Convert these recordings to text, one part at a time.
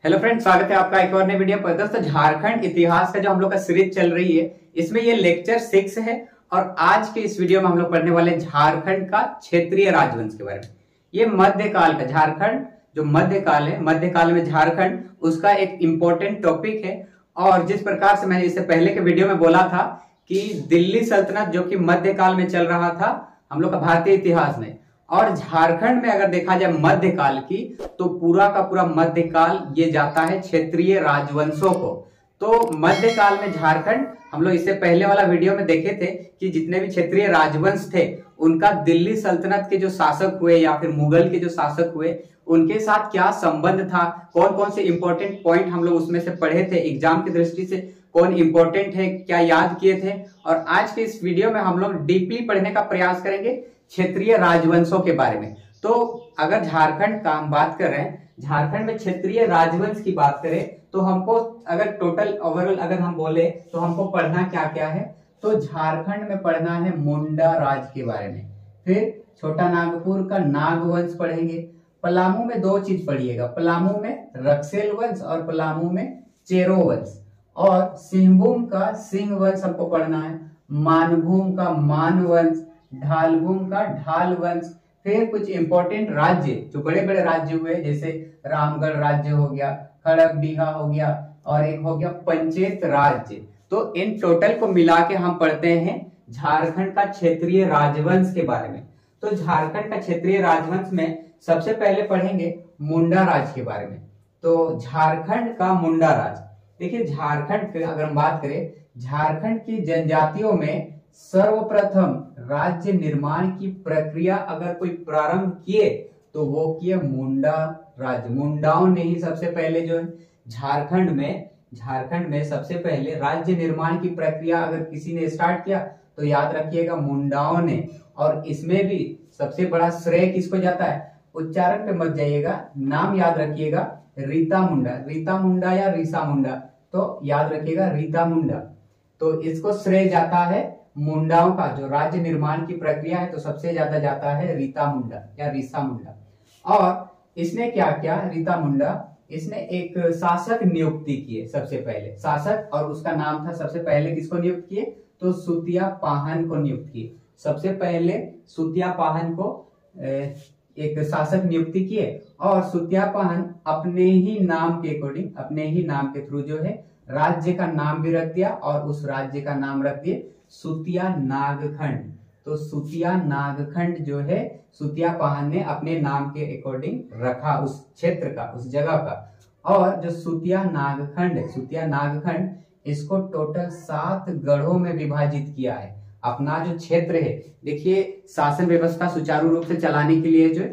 Hello friends, स्वागत है आपका एक और नई वीडियो पर। दोस्तों, झारखंड इतिहास का जो हम लोग का सीरीज चल रही है, इसमें ये लेक्चर 6 है और आज के इस वीडियो में हम लोग पढ़ने वाले हैं झारखंड का क्षेत्रीय राजवंश के बारे में। ये मध्यकाल का झारखंड, जो मध्यकाल है, मध्यकाल में झारखंड, उसका एक इंपॉर्टेंट टॉपिक है। और जिस प्रकार से मैंने इससे पहले के वीडियो में बोला था कि दिल्ली सल्तनत जो कि मध्यकाल में चल रहा था हम लोग का भारतीय इतिहास में, और झारखंड में अगर देखा जाए मध्यकाल की, तो पूरा का पूरा मध्यकाल ये जाता है क्षेत्रीय राजवंशों को। तो मध्यकाल में झारखंड, हम लोग इससे पहले वाला वीडियो में देखे थे कि जितने भी क्षेत्रीय राजवंश थे उनका दिल्ली सल्तनत के जो शासक हुए या फिर मुगल के जो शासक हुए उनके साथ क्या संबंध था, कौन कौन से इंपॉर्टेंट पॉइंट हम लोग उसमें से पढ़े थे, एग्जाम की दृष्टि से कौन इंपॉर्टेंट है, क्या याद किए थे। और आज के इस वीडियो में हम लोग डीपली पढ़ने का प्रयास करेंगे क्षेत्रीय राजवंशों के बारे में। तो अगर झारखंड का हम बात कर रहे हैं, झारखंड में क्षेत्रीय राजवंश की बात करें तो हमको अगर टोटल ओवरऑल अगर हम बोले तो हमको पढ़ना क्या क्या है, तो झारखंड में पढ़ना है मुंडा राज के बारे में, फिर छोटा नागपुर का नागवंश पढ़ेंगे, पलामू में दो चीज पढ़िएगा, पलामू में रक्सेल वंश और पलामू में चेरो वंश, और सिंहभूम का सिंह वंश हमको पढ़ना है, मानभूम का मान वंश, ढालभूम का ढाल वंश। फिर कुछ इंपॉर्टेंट राज्य जो बड़े बड़े राज्य हुए, जैसे रामगढ़ राज्य हो गया, खड़गबिहा हो गया, और एक हो गया पंचेत राज्य। तो इन टोटल को मिला के हम पढ़ते हैं झारखंड का क्षेत्रीय राजवंश के बारे में। तो झारखंड का क्षेत्रीय राजवंश में सबसे पहले पढ़ेंगे मुंडा राज के बारे में। तो झारखंड का मुंडा राज, देखिए झारखंड की अगर हम बात करें, झारखंड की जनजातियों में सर्वप्रथम राज्य निर्माण की प्रक्रिया अगर कोई प्रारंभ किए तो वो किए मुंडा राज। मुंडाओं ने ही सबसे पहले जो है झारखंड में सबसे पहले राज्य निर्माण की प्रक्रिया अगर किसी ने स्टार्ट किया तो याद रखिएगा मुंडाओं ने। और इसमें भी सबसे बड़ा श्रेय किसको जाता है, उच्चारण पे मत जाइएगा, नाम याद रखिएगा, रीता मुंडा या रीसा मुंडा, तो याद रखिएगा रीता मुंडा। तो इसको श्रेय जाता है मुंडाओं का, जो राज्य निर्माण की प्रक्रिया है, तो सबसे ज्यादा जाता है रीता मुंडा या रीसा मुंडा। और इसने क्या किया, रीता मुंडा, इसने एक शासक नियुक्ति किए सबसे पहले, शासक, और उसका नाम था सबसे पहले किसको नियुक्त किए, तो सुतिया पाहन को नियुक्त किए। सबसे पहले सुतिया पाहन को एक शासक नियुक्ति किए, और सुतिया पाहन अपने ही नाम के अकॉर्डिंग, अपने ही नाम के थ्रू जो है राज्य का नाम भी रख दिया, और उस राज्य का नाम रख दिए सुतिया नागखंड। तो सुतिया नागखंड जो है सुतिया पाहन ने अपने नाम के अकॉर्डिंग रखा, उस क्षेत्र का, उस जगह का। और जो सुतिया नागखंड इसको टोटल 7 गढ़ों में विभाजित किया है। अपना जो क्षेत्र है, देखिए शासन व्यवस्था सुचारू रूप से चलाने के लिए जो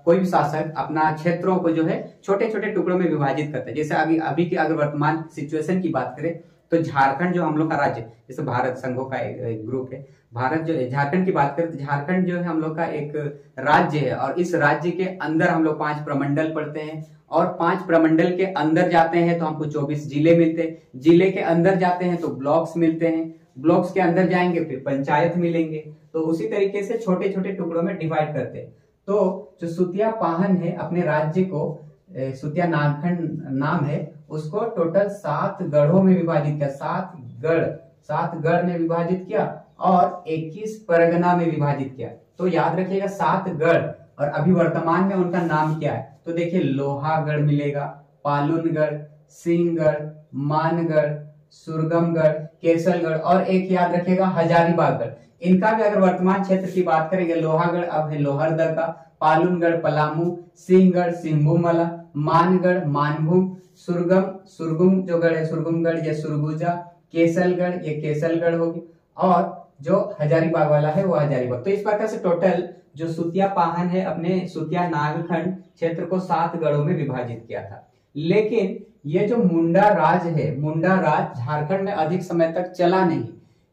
कोई भी शासक अपना क्षेत्रों को जो है छोटे छोटे टुकड़ों में विभाजित करता है। जैसे अभी की अगर वर्तमान सिचुएशन की बात करें तो झारखंड जो हम लोग का राज्य, जैसे भारत संघों का एक ग्रुप है, भारत जो झारखंड की बात करें तो झारखंड जो है हम लोग का एक राज्य है, और इस राज्य के अंदर हम लोग 5 प्रमंडल पढ़ते हैं, और 5 प्रमंडल के अंदर जाते हैं तो हमको 24 जिले मिलते हैं, जिले के अंदर जाते हैं तो ब्लॉक्स मिलते हैं, ब्लॉक्स के अंदर जाएंगे फिर पंचायत मिलेंगे। तो उसी तरीके से छोटे छोटे टुकड़ों में डिवाइड करते हैं। तो जो सुतिया पाहन है अपने राज्य को, सुतिया नागखंड नाम है, उसको टोटल 7 गढ़ों में विभाजित किया, 7 गढ़ में विभाजित किया, और 21 परगना में विभाजित किया। तो याद रखिएगा 7 गढ़, और अभी वर्तमान में उनका नाम क्या है, तो देखिए लोहागढ़ मिलेगा, पालुनगढ़, सिंहगढ़, मानगढ़, सुरगमगढ़, केसलगढ़, और एक याद रखिएगा हजारीबागगढ़। इनका भी अगर वर्तमान क्षेत्र की बात करेंगे, लोहागढ़ अब है लोहरदगा, पालुनगढ़ पलामू, सिंहगढ़ सिंहभूमला, मानगढ़ मानभूम, सुरगुम जो गढ़ है सुरगुमगढ़ या सुरगुजा, केसलगढ़ ये केसलगढ़ होगी, और जो हजारीबाग वाला है वो हजारीबाग। तो इस प्रकार से टोटल जो सुतिया पाहन है अपने सुतिया नागखंड क्षेत्र को 7 गढ़ों में विभाजित किया था। लेकिन ये जो मुंडा राज है, मुंडा राज झारखंड में अधिक समय तक चला नहीं।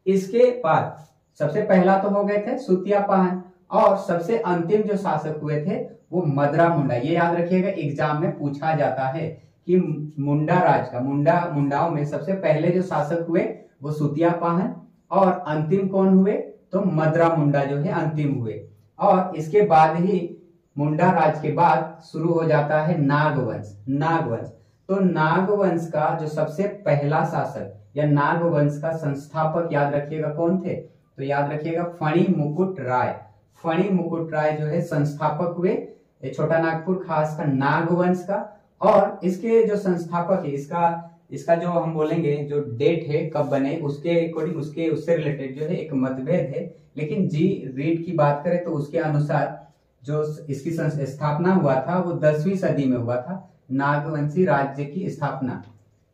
इसके बाद सबसे पहला तो हो गए थे सुतिया पाहन, और सबसे अंतिम जो शासक हुए थे वो मदरा मुंडा। ये याद रखिएगा, एग्जाम में पूछा जाता है कि मुंडा राज का, मुंडाओं में सबसे पहले जो शासक हुए वो सुतिया पाहन, और अंतिम कौन हुए, तो मदरा मुंडा जो है अंतिम हुए। और इसके बाद ही मुंडा राज के बाद शुरू हो जाता है नागवंश। तो नागवंश का जो सबसे पहला शासक या नागवंश का संस्थापक याद रखिएगा कौन थे? तो याद रखिएगा फणी मुकुट राय। फणी मुकुट राय जो है संस्थापक हुए छोटा नागपुर खास का नागवंश का। और इसके जो संस्थापक है, इसका जो हम बोलेंगे जो डेट है कब बने उसके अकॉर्डिंग उससे रिलेटेड जो है एक मतभेद है। लेकिन जी रीड की बात करें तो उसके अनुसार जो इसकी स्थापना हुआ था वो 10वीं सदी में हुआ था। नागवंशी राज्य की स्थापना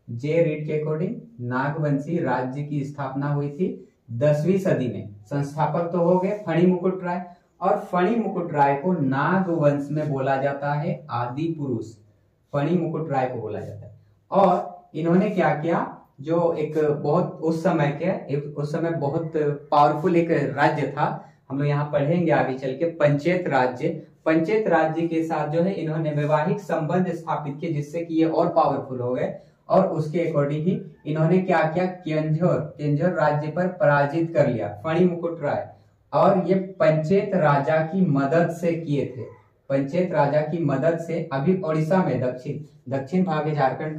जे रीड के अकॉर्डिंग नागवंशी राज्य की स्थापना हुई थी 10वीं सदी में। संस्थापक तो हो गए फणी मुकुट राय, और फणी मुकुट राय को नागवंश में बोला जाता है आदि पुरुष। फणी मुकुट राय को बोला जाता है। और इन्होंने क्या किया, जो एक बहुत उस समय बहुत पावरफुल एक राज्य था, हम लोग यहाँ पढ़ेंगे आगे चल के, पंचेत राज्य। पंचेत राज्य के साथ जो है इन्होंने वैवाहिक संबंध स्थापित किए जिससे कि ये और पावरफुल हो गए। और उसके अकॉर्डिंग ही इन्होंने क्या किया, केंझर राज्य पर पराजित कर लिया फणी मुकुट राय। और ये पंचेत राजा की मदद से किए थे। पंचेत राजा की मदद से अभी उड़ीसा में दक्षिण भाग है झारखंड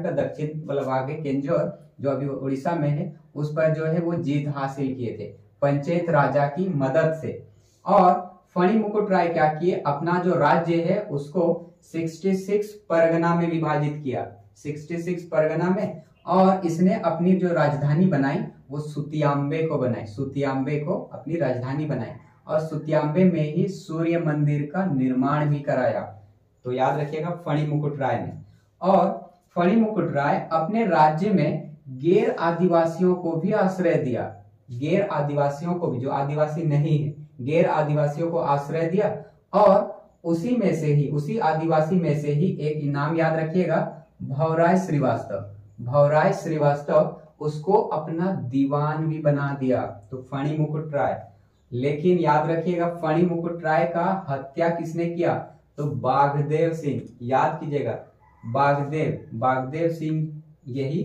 का दक्षिण वाला भाग है केंझर, जो अभी उड़ीसा में है, उस पर जो है वो जीत हासिल किए थे पंचेत राजा की मदद से। और फणी मुकुट राय क्या किए, अपना जो राज्य है उसको 66 परगना में विभाजित किया, 66 परगना में। और इसने अपनी जो राजधानी बनाई वो सुतियाम्बे को बनाई, सुतियाम्बे को अपनी राजधानी बनाई। और सुतियाम्बे में ही सूर्य मंदिर का निर्माण भी कराया। तो याद रखिएगा फणी मुकुट राय ने। और फणी मुकुट राय अपने राज्य में गैर आदिवासियों को भी आश्रय दिया, गैर आदिवासियों को भी, जो आदिवासी नहीं है, गैर आदिवासियों को आश्रय दिया। और उसी आदिवासी में से ही एक नाम याद रखिएगा, भवराय श्रीवास्तव। भवराय श्रीवास्तव उसको अपना दीवान भी बना दिया, तो फणी मुकुट राय। लेकिन याद रखिएगा फणी मुकुट राय का हत्या किसने किया, तो बाघदेव सिंह। याद कीजिएगा बाघदेव सिंह यही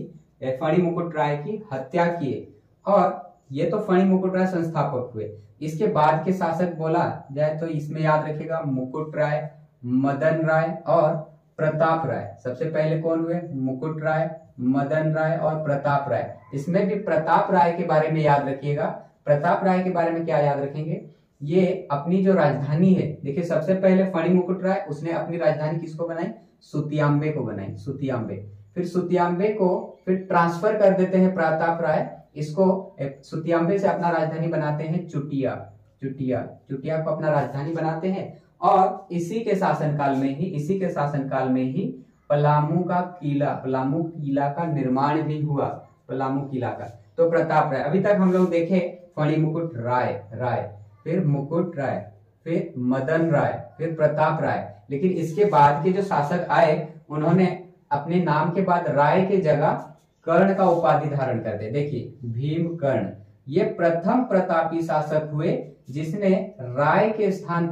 फणी मुकुट राय की हत्या किए। और ये तो फणी मुकुट राय संस्थापक हुए। इसके बाद के शासक बोला जाए तो इसमें याद रखिएगा मुकुट राय, मदन राय और प्रताप राय। सबसे पहले कौन हुए, मुकुट राय, मदन राय और प्रताप राय। इसमें भी प्रताप राय के बारे में याद रखिएगा। प्रताप राय के बारे में क्या याद रखेंगे, ये अपनी जो राजधानी है, देखिए सबसे पहले फणी मुकुट राय उसने अपनी राजधानी किसको बनाई, सुतियाम्बे को बनाई, सुतियाम्बे। फिर सुतियाम्बे को फिर ट्रांसफर कर देते हैं प्रताप राय, इसको सुतियाम्बे से अपना राजधानी बनाते हैं चुटिया को अपना राजधानी बनाते हैं। और इसी के शासनकाल में ही पलामू किला का निर्माण भी हुआ, पलामू किला का। तो प्रताप राय, अभी तक हम लोग देखे फणी मुकुट राय, फिर मुकुट राय, फिर मदन राय, फिर प्रताप राय। लेकिन इसके बाद के जो शासक आए उन्होंने अपने नाम के बाद राय के जगह कर्ण का उपाधि धारण कर दे। देखिए भीमकर्ण, ये प्रथम प्रतापी शासक हुए जिसने राय के स्थान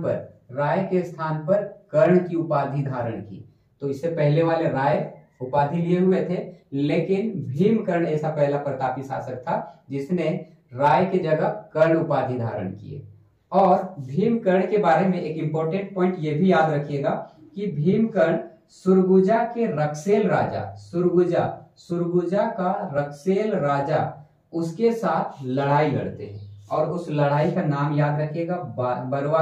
पर कर्ण की उपाधि धारण की। तो इससे पहले वाले राय उपाधि लिए हुए थे, लेकिन भीमकर्ण ऐसा पहला प्रतापी शासक था जिसने राय के जगह कर्ण उपाधि धारण किए। और भीमकर्ण के बारे में एक इंपॉर्टेंट पॉइंट ये भी याद रखिएगा कि भीमकर्ण सुरगुजा के रक्सेल राजा, सुरगुजा का रक्सेल राजा उसके साथ लड़ाई लड़ते हैं। और उस लड़ाई का नाम याद रखिएगा बरवा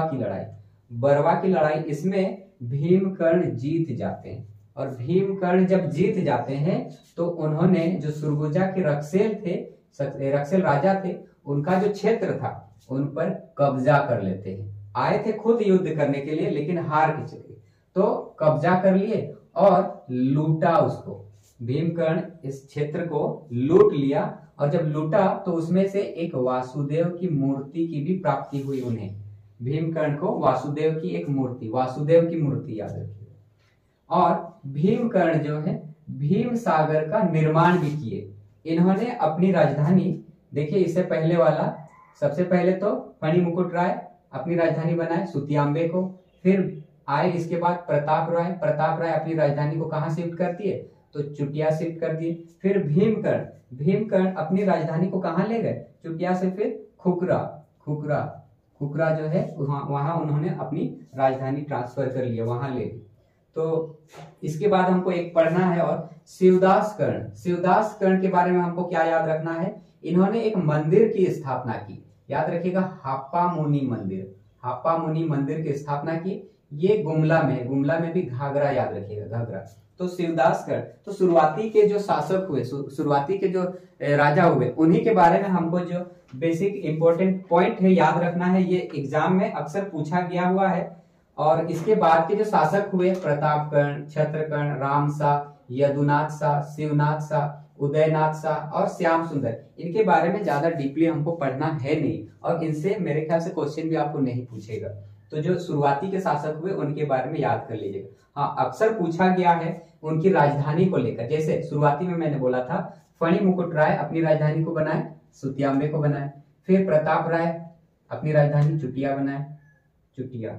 की लड़ाई। इसमें भीमकर्ण जीत जाते हैं। और भीमकर्ण जब जीत जाते हैं तो उन्होंने जो सुरगुजा के रक्सेल राजा थे, उनका जो क्षेत्र था उन पर कब्जा कर लेते हैं। आए थे खुद युद्ध करने के लिए लेकिन हार के चले, तो कब्जा कर लिए और लूटा उसको। भीमकर्ण इस क्षेत्र को लूट लिया, और जब लूटा तो उसमें से एक वासुदेव की मूर्ति की भी प्राप्ति हुई उन्हें। भीमकर्ण को वासुदेव की मूर्ति याद रखिए। और भीमकर्ण जो है भीम सागर का निर्माण भी किए। इन्होंने अपनी राजधानी, देखिए इससे पहले वाला, सबसे पहले तो फणी मुकुट राय अपनी राजधानी बनाए सुतियाम्बे को, फिर आए इसके बाद प्रताप राय अपनी राजधानी को कहां शिफ्ट कर दिए, तो चुटिया शिफ्ट कर दिए। फिर भीमकर्ण अपनी राजधानी को कहां ले गए, चुटिया से फिर खुकरा जो है वहां उन्होंने अपनी राजधानी ट्रांसफर कर लिया, वहां ले गए। तो इसके बाद हमको एक पढ़ना है और शिवदास कर्ण। शिवदास कर्ण के बारे में हमको क्या याद रखना है, इन्होंने एक मंदिर की स्थापना की, याद रखिएगा हाप्पा मुनि मंदिर, हाप्पा मुनि मंदिर की स्थापना की। ये गुमला में भी घाघरा याद रखिएगा, घाघरा। तो शिवदास कर्ण, तो शुरुआती के जो शासक हुए, शुरुआती के जो राजा हुए, उन्हीं के बारे में हमको जो बेसिक इंपॉर्टेंट पॉइंट है याद रखना है। ये एग्जाम में अक्सर पूछा गया हुआ है। और इसके बाद के जो शासक हुए, प्रतापकर्ण, क्षत्रकर्ण, रामशाह, यदुनाथ शाह, शिवनाथ शाह, उदयनाथ शाह और श्याम सुंदर, इनके बारे में ज्यादा डीपली हमको पढ़ना है नहीं, और इनसे मेरे ख्याल से क्वेश्चन भी आपको नहीं पूछेगा। तो जो शुरुआती के शासक हुए उनके बारे में याद कर लीजिएगा। हाँ, अक्सर पूछा गया है उनकी राजधानी को लेकर, जैसे शुरुआती में मैंने बोला था फणी मुकुट राय अपनी राजधानी को बनाए, सुतियाम्बे को बनाए। फिर प्रताप राय अपनी राजधानी चुटिया बनाए, चुटिया।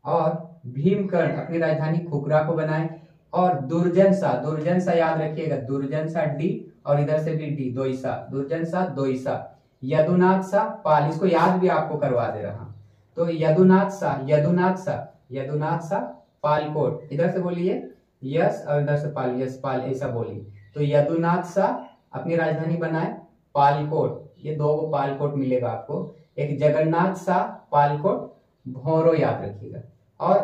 और भीमकर्ण अपनी राजधानी खुखरा को बनाए। और दुर्जन शाह याद रखिएगा, दुर्जन शाह डी और इधर से भी डी, दोईसा, दुर्जन शाह दोईसा। यदुनाथ शाह पाल, इसको याद भी आपको करवा दे रहा हूं। तो यदुनाथ शाह पालकोट, इधर से बोलिए यस और इधर से पाल, यस पाल, ऐसा बोलिए। तो यदुनाथ शाह अपनी राजधानी बनाए पालकोट, ये दो पालकोट मिलेगा आपको। एक जगन्नाथ शाह पालकोट भौरो याद रखिएगा। और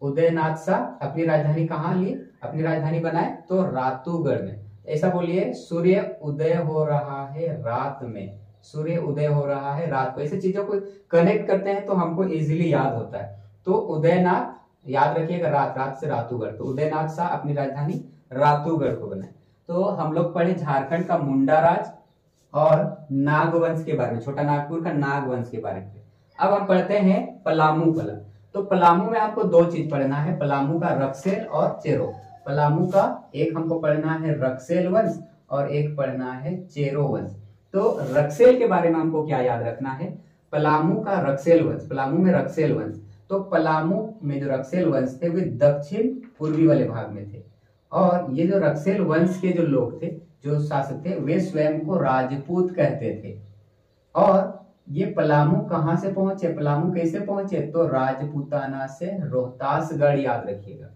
उदयनाथ शाह अपनी राजधानी कहाँ ली, अपनी राजधानी बनाए तो रातूगढ़ में। ऐसा बोलिए सूर्य उदय हो रहा है रात में, सूर्य उदय हो रहा है रात को। ऐसे चीजों को कनेक्ट करते हैं तो हमको इजीली याद होता है। तो उदयनाथ याद रखिएगा, रात से रातूगढ़, तो उदयनाथ शाह अपनी राजधानी रातूगढ़ को बनाए। तो हम लोग पढ़े झारखंड का मुंडा राज और नागवंश के बारे में, छोटा नागपुर का नागवंश के बारे में। अब हम पढ़ते हैं पलामू कला। तो पलामू में आपको दो चीज पढ़ना है, पलामू का रक्सेल और चेरो। पलामू का एक हमको पढ़ना है रक्सेल वंश और एक पढ़ना है चेरो वंश। तो रक्सेल के बारे में हमको क्या याद रखना है, पलामू का रक्सेल वंश, पलामू में रक्सेल वंश। तो पलामू में जो रक्सेल वंश थे वे दक्षिण पूर्वी वाले भाग में थे। और ये जो रक्सेल वंश के जो लोग थे, जो शासक थे, वे स्वयं को राजपूत कहते थे। और ये पलामू कहां से पहुंचे, पलामू कैसे पहुंचे, तो राजपूताना से रोहतासगढ़ याद रखिएगा।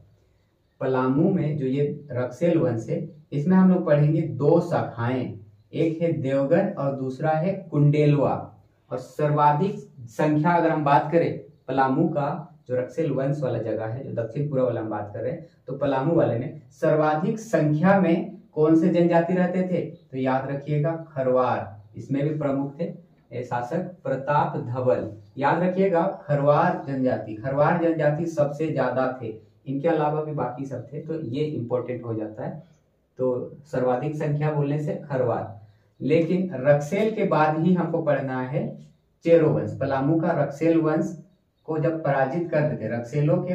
पलामू में जो ये रक्सेल वंश है, इसमें हम लोग पढ़ेंगे दो शाखाएं, एक है देवगन और दूसरा है कुंडेलवा। और सर्वाधिक संख्या अगर हम बात करें पलामू का, जो रक्सेल वंश वाला जगह है, जो दक्षिण पूर्व वाला हम बात कर रहे हैं, तो पलामू वाले में सर्वाधिक संख्या में कौन से जनजाति रहते थे, तो याद रखिएगा खरवार, इसमें भी प्रमुख थे शासक प्रताप धवल। याद रखिएगा खरवार जनजाति सबसे ज्यादा थे, इनके अलावा भी बाकी सब थे, तो ये इंपॉर्टेंट हो जाता है। तो सर्वाधिक संख्या बोलने से खरवार। लेकिन रक्सेल के बाद ही हमको पढ़ना है चेरो वंश। पलामू का रक्सेल वंश को जब पराजित कर देते, रक्सेलों के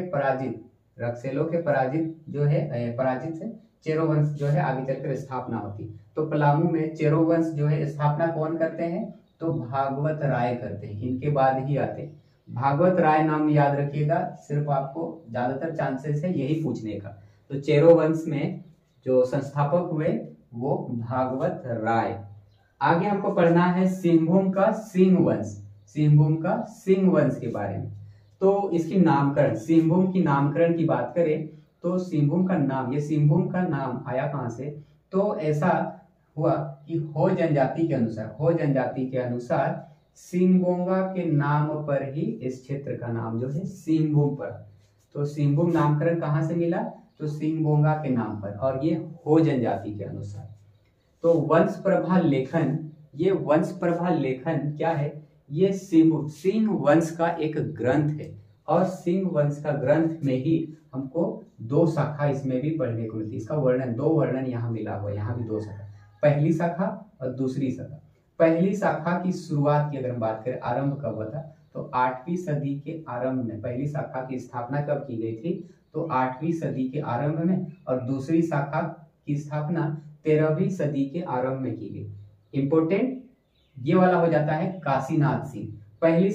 पराजित जो है, पराजित से चेरो वंश जो है आगे चलकर स्थापना होती। तो पलामू में चेरो वंश जो है स्थापना कौन करते हैं, तो भागवत राय करते हैं, इनके बाद ही आते हैं। भागवत राय नाम याद रखिएगा, सिर्फ आपको ज्यादातर चांसेस है यही पूछने का। तो चेरो वंश में जो संस्थापक हुए वो भागवत राय। आगे हमको पढ़ना है सिंहभूम का सिंह वंश के बारे में। तो इसकी नामकरण, सिंहभूम की नामकरण की बात करें तो सिंहभूम का नाम, ये सिंहभूम का नाम आया कहां से, तो ऐसा हुआ कि हो जनजाति के अनुसार सिंहभोंगा के नाम पर ही इस क्षेत्र का नाम जो है सिंहभूम पड़ा। तो सिंहभूम नामकरण कहां से मिला, तो सिंहभोंगा के नाम पर, और ये हो जनजाति के अनुसार। तो वंश प्रभा लेखन, ये वंश प्रभा लेखन क्या है, ये सिंह वंश का एक ग्रंथ है। और सिंह वंश का ग्रंथ में ही हमको दो शाखा इसमें भी पढ़ने को मिलती है। इसका वर्णन, दो वर्णन यहाँ मिला हुआ है, यहाँ भी दो शाखा, पहली शाखा और दूसरी शाखा। पहली शाखा की शुरुआत की अगर हम बात करें, आरंभ कब हुआ था, तो 8वीं सदी के आरंभ में। पहली शाखा की स्थापना कब की गई थी, तो 8वीं सदी के आरंभ में। और दूसरी शाखा की स्थापना 13वीं सदी के आरंभ में की गई। इंपोर्टेंट ये वाला हो जाता है काशीनाथ सिंह। पहली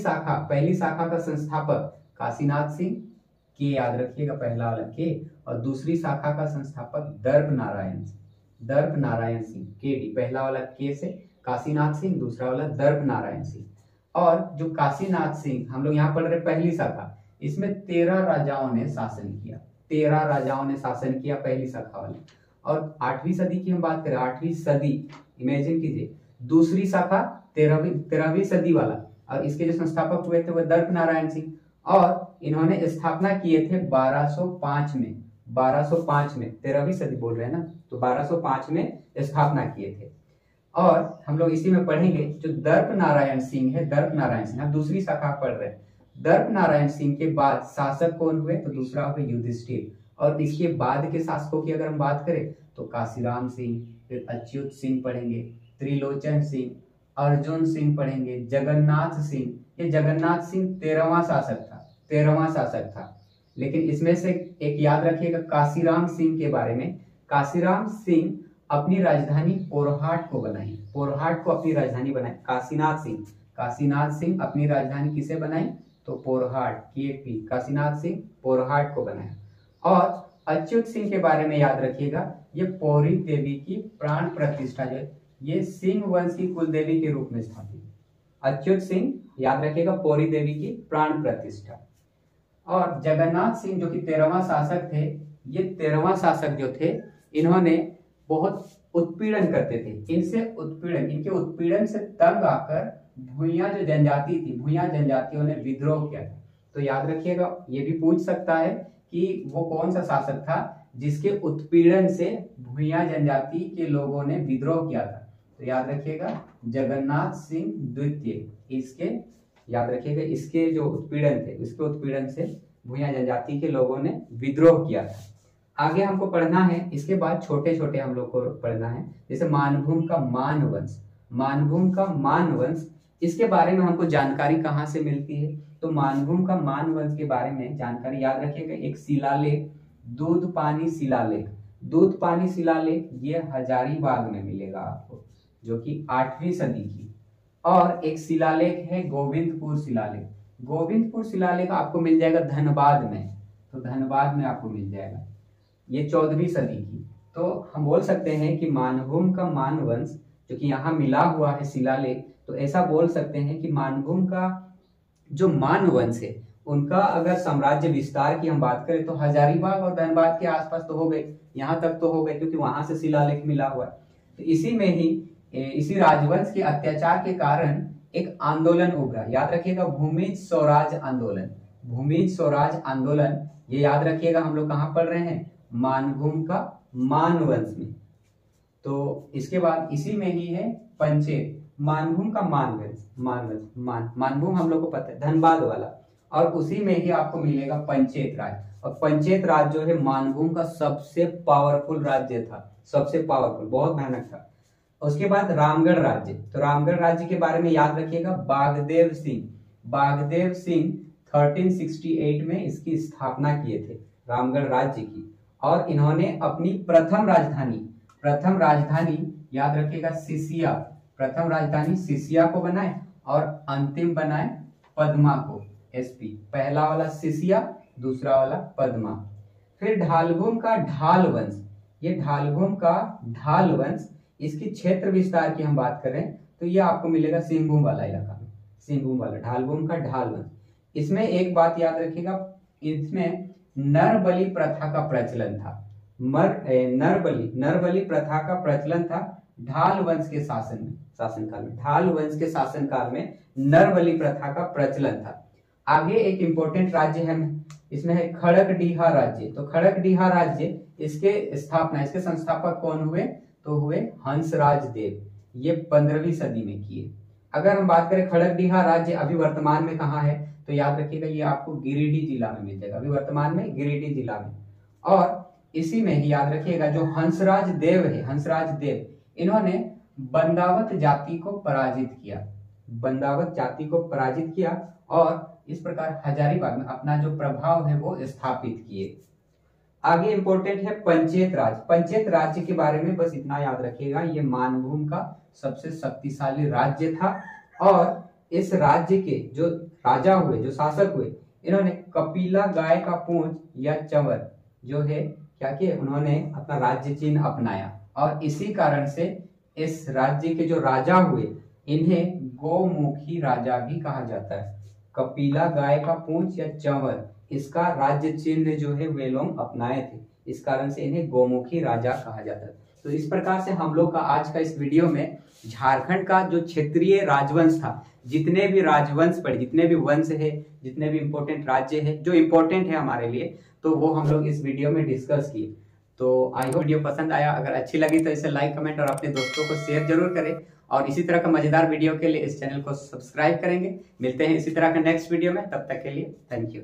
शाखा का संस्थापक काशीनाथ सिंह के, याद रखिएगा पहला वाला के, और दूसरी शाखा का संस्थापक दर्प नारायण सिंह, के डी, पहला वाला के से काशीनाथ सिंह, दूसरा वाला दर्प नारायण सिंह। और जो काशीनाथ सिंह हम लोग यहाँ पढ़ रहे पहली शाखा, इसमें 13 राजाओं ने शासन किया। 13 राजाओं ने शासन किया, पहली शाखा वाले। और 8वीं सदी की हम बात करें, 8वीं सदी, इमेजिन कीजिए, दूसरी शाखा 13वीं सदी वाला, और इसके जो संस्थापक हुए थे वो दर्प नारायण सिंह, और इन्होंने स्थापना किए थे 1205 में। 1205 में, 13वीं सदी बोल रहे हैं ना, तो 1205 में स्थापना किए थे। और हम लोग इसी में पढ़ेंगे जो दर्प नारायण सिंह है, दर्प नारायण सिंह, हम दूसरी शाखा पढ़ रहे हैं। दर्प नारायण सिंह के बाद शासक कौन हुए, तो दूसरा हुए युधिष्ठिर। और इसके बाद के शासकों की अगर हम बात करें तो काशीराम सिंह, फिर अच्युत सिंह पढ़ेंगे, त्रिलोचन सिंह, अर्जुन सिंह पढ़ेंगे, जगन्नाथ सिंह। ये जगन्नाथ सिंह 13वां शासक था, 13वां शासक था। लेकिन इसमें से एक याद रखिएगा काशीराम सिंह के बारे में। काशीराम सिंह अपनी राजधानी पोरहाट को बनाई, पोरहाट को अपनी राजधानी बनाई। काशीनाथ सिंह, काशीनाथ सिंह अपनी राजधानी किसे बनाई, तो पोरहाट, KP, काशीनाथ सिंह पोरहाट को बनाया। और अच्युत सिंह के बारे में याद रखिएगा, ये पौरी देवी की प्राण प्रतिष्ठा, जो ये सिंह वंश की कुल देवी के रूप में स्थापित। अच्युत सिंह याद रखिएगा, पौरी देवी की प्राण प्रतिष्ठा। और जगन्नाथ सिंह जो कि 13वां शासक थे, ये 13वां शासक जो थे, इन्होंने बहुत उत्पीड़न करते थे। इनसे उत्पीड़न, इनके उत्पीड़न से तंग आकर भूइयां जो जनजाति थी, भूइयां जनजातियों ने विद्रोह किया था। तो याद रखिएगा, ये भी पूछ सकता है कि वो कौन सा शासक था जिसके उत्पीड़न से भूइयां जनजाति के लोगों ने विद्रोह किया था। तो याद रखिएगा जगन्नाथ सिंह द्वितीय, इसके याद रखिएगा, इसके जो उत्पीड़न थे, इसके उत्पीड़न से भूइयां जनजाति के लोगों ने विद्रोह किया था। आगे हमको पढ़ना है, इसके बाद छोटे छोटे हम लोग को पढ़ना है, जैसे मानभूम का मान वंश। मानभूम का मान वंश, इसके बारे में हमको जानकारी कहाँ से मिलती है, तो मानभूम का मान वंश के बारे में जानकारी याद रखिएगा, एक शिलालेख, दूध पानी शिलालेख। दूध पानी शिलालेख ये हजारीबाग में मिलेगा आपको, जो कि 8वीं सदी की। और एक शिलालेख है गोविंदपुर शिलालेख। गोविंदपुर शिलालेख आपको मिल जाएगा धनबाद में, तो धनबाद में आपको मिल जाएगा, ये 14वीं सदी की। तो हम बोल सकते हैं कि मानभूम का मान वंश जो कि यहाँ मिला हुआ है शिलालेख, तो ऐसा बोल सकते हैं कि मानभूम का जो मान वंश है, उनका अगर साम्राज्य विस्तार की हम बात करें तो हजारीबाग और धनबाद के आसपास तो हो गए, यहाँ तक तो हो गए, क्योंकि वहां से शिलालेख मिला हुआ है। तो इसी में ही इसी राजवंश के अत्याचार के कारण एक आंदोलन उभरा, याद रखिएगा, भूमिज स्वराज आंदोलन। भूमिज स्वराज आंदोलन, ये याद रखिएगा, हम लोग कहाँ पढ़ रहे हैं, मानभूम का मान वंश में। तो इसके बाद इसी में ही है पंचेत, मानभूम का मान वंश, मानभूम हम लोग को पता है धनबाद वाला, और उसी में ही आपको मिलेगा पंचेत राज। और पंचेत राज जो है मानभूम का सबसे पावरफुल राज्य था, सबसे पावरफुल, बहुत भयानक था। उसके बाद रामगढ़ राज्य, तो रामगढ़ राज्य के बारे में याद रखिएगा, बागदेव सिंह, बागदेव सिंह 1368 में इसकी स्थापना किए थे, रामगढ़ राज्य की। और इन्होंने अपनी प्रथम राजधानी याद रखिएगा सिसिया, प्रथम राजधानी सिसिया को बनाए और अंतिम बनाए पद्मा को, SP, पहला वाला सिसिया, दूसरा वाला पद्मा। फिर ढालभूम का ढाल वंश, ये ढालभूम का ढाल वंश, इसकी क्षेत्र विस्तार की हम बात करें तो ये आपको मिलेगा सिंहभूम वाला इलाका में, सिंहभूम वाला, ढालभूम का ढाल वंश। इसमें एक बात याद रखिएगा, इसमें नर बलि प्रथा का प्रचलन था, नर बलि प्रथा का प्रचलन था ढाल वंश के शासनकाल में, ढाल वंश के शासनकाल में नर बलि प्रथा का प्रचलन था। आगे एक इंपॉर्टेंट राज्य है, इसमें है खड़गडीहा राज्य। तो खड़गडीहा राज्य, इसके स्थापना, इसके संस्थापक कौन हुए, तो हुए हंसराज देव, ये 15वीं सदी में किए। अगर हम बात करें खड़गडीहा राज्य अभी वर्तमान में कहाँ है, तो याद रखिएगा ये आपको गिरिडीह जिला में मिल जाएगा, अभी वर्तमान में गिरिडीह जिला में। और इसी में ही याद रखिएगा जो हंसराज देव है, हंसराज देव, इन्होंने बंदावत जाति को पराजित किया, बंदावत जाति को पराजित किया और इस प्रकार हजारीबाग में अपना जो प्रभाव है वो स्थापित किए। आगे इंपॉर्टेंट है पंचेत राज। पंचेत राज्य के बारे में बस इतना याद रखिएगा, ये मानभूम का सबसे शक्तिशाली राज्य था। और इस राज्य के जो राजा हुए, जो शासक हुए, इन्होंने कपिला गाय का पूंछ या चंवर जो है क्या किए, उन्होंने अपना राज्य चिन्ह अपनाया। और इसी कारण से इस राज्य के जो राजा हुए, इन्हें गोमुखी राजा भी कहा जाता है। कपिला गाय का पूंछ या चंवर, इसका राज्य चिन्ह जो है वे लोग अपनाए थे, इस कारण से इन्हें गोमुखी राजा कहा जाता है। तो इस प्रकार से हम लोग का आज का इस वीडियो में झारखंड का जो क्षेत्रीय राजवंश था, जितने भी राजवंश पड़े, जितने भी वंश है, जितने भी इंपॉर्टेंट राज्य है जो इंपॉर्टेंट है हमारे लिए, तो वो हम लोग इस वीडियो में डिस्कस किए। तो आई होप वीडियो पसंद आया, अगर अच्छी लगी तो इसे लाइक, कमेंट और अपने दोस्तों को शेयर जरूर करें, और इसी तरह का मजेदार वीडियो के लिए इस चैनल को सब्सक्राइब करेंगे। मिलते हैं इसी तरह का नेक्स्ट वीडियो में, तब तक के लिए थैंक यू।